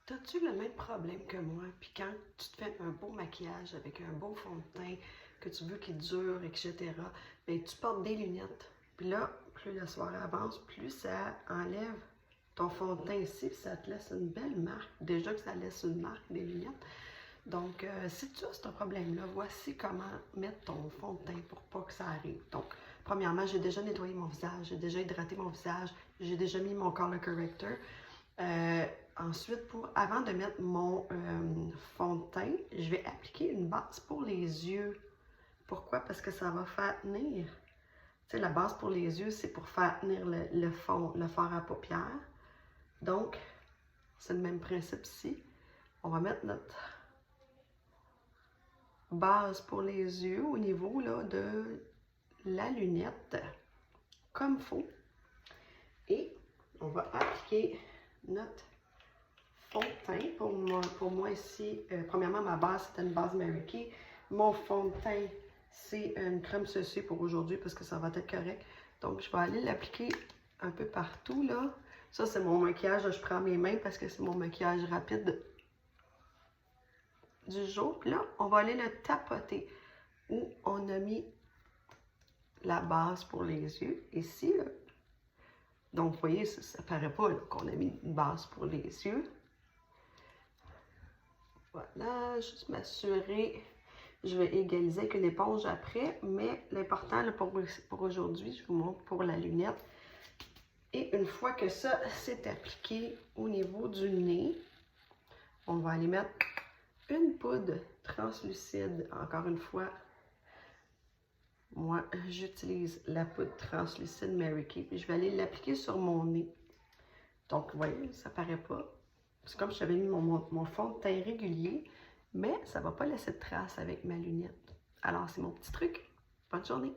T'as-tu le même problème que moi? Puis quand tu te fais un beau maquillage avec un beau fond de teint, que tu veux qu'il dure, etc., bien, tu portes des lunettes. Puis là, plus la soirée avance, plus ça enlève ton fond de teint ici, puis ça te laisse une belle marque. Déjà que ça laisse une marque des lunettes. Donc, si tu as ce problème-là, voici comment mettre ton fond de teint pour pas que ça arrive. Donc, premièrement, j'ai déjà nettoyé mon visage, j'ai déjà hydraté mon visage, j'ai déjà mis mon color corrector. Ensuite, avant de mettre mon fond de teint, je vais appliquer une base pour les yeux. Pourquoi? Parce que ça va faire tenir. Tu sais, la base pour les yeux, c'est pour faire tenir le fond, le fard à paupières. Donc, c'est le même principe ici. On va mettre notre base pour les yeux au niveau là, de la lunette, comme il faut. Et on va appliquer notre fond de teint. Pour moi ici, premièrement, ma base, c'est une base Mary Kay. Mon fond de teint, c'est une crème CC pour aujourd'hui parce que ça va être correct. Donc, je vais aller l'appliquer un peu partout, là. Ça, c'est mon maquillage. Je prends mes mains parce que c'est mon maquillage rapide du jour. Puis là, on va aller le tapoter où on a mis la base pour les yeux. Ici, là. Donc, vous voyez, ça ne paraît pas qu'on a mis une base pour les yeux. Voilà, juste m'assurer. Je vais égaliser avec une éponge après, mais l'important pour aujourd'hui, je vous montre pour la lunette. Et une fois que ça s'est appliqué au niveau du nez, on va aller mettre une poudre translucide. Encore une fois, moi, j'utilise la poudre translucide Mary Kay, puis je vais aller l'appliquer sur mon nez. Donc, vous voyez, ça paraît pas. C'est comme si j'avais mis mon fond de teint régulier, mais ça ne va pas laisser de traces avec ma lunette. Alors, c'est mon petit truc. Bonne journée!